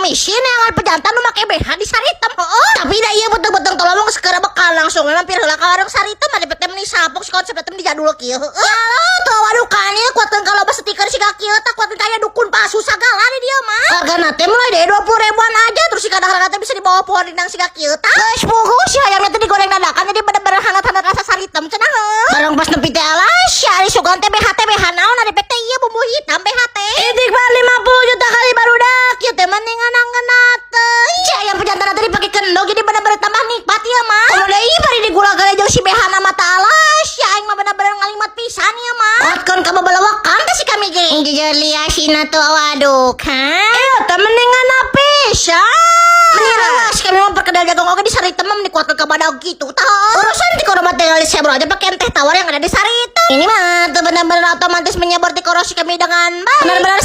misi yang pejantan nu make BH di saritem. Tapi da ieu betul-betul tolong segera bekal langsung mampir heula ka warung saritem ada pete meni sapuk si konsep teh dijadul kieu. Tuh waduh kan ieu kuatkeun kalau basa stiker siga kieu tah kuatkeun kaya dukun palsu sagala di dieu mah. Hargana teh mulai dari 20 ribuan aja terus si kadang-kadang teh bisa dibawa pohon rindang siga kieu tah. Geus puguh si hayamnya teh digoreng dadakan jadi bener-bener hangat-hangat rasa saritem cenah heuh. Barang pas nepi teh alas ari sugan teh BH naon ari pete ieu bumbu hitam BH teh. Itik mah 50 juta kali barudak ieu teh mending ngeunah teh. Cek yang pejantan teh dipake kendog jadi bener-bener tambah nikmat ieu mah. Kalau deui bari digula gale jeung si BH na mata alas ya aing mah bener-bener ngalimat pisan ieu mah. Otkeun ka babalawakan teh si kami ge. Jadi asina tuh waduh kan. Teh mending ngeunah pisan. Meniras kami mah perkedel jagung oge di saritem mah dikuatkeun ka badag kitu tah. Urusan ti koro material sebro aja pakai teh tawar yang ada di saritem. Ini mah tuh bener-bener otomatis menyebor ti koro si kami dengan baik. Bener-bener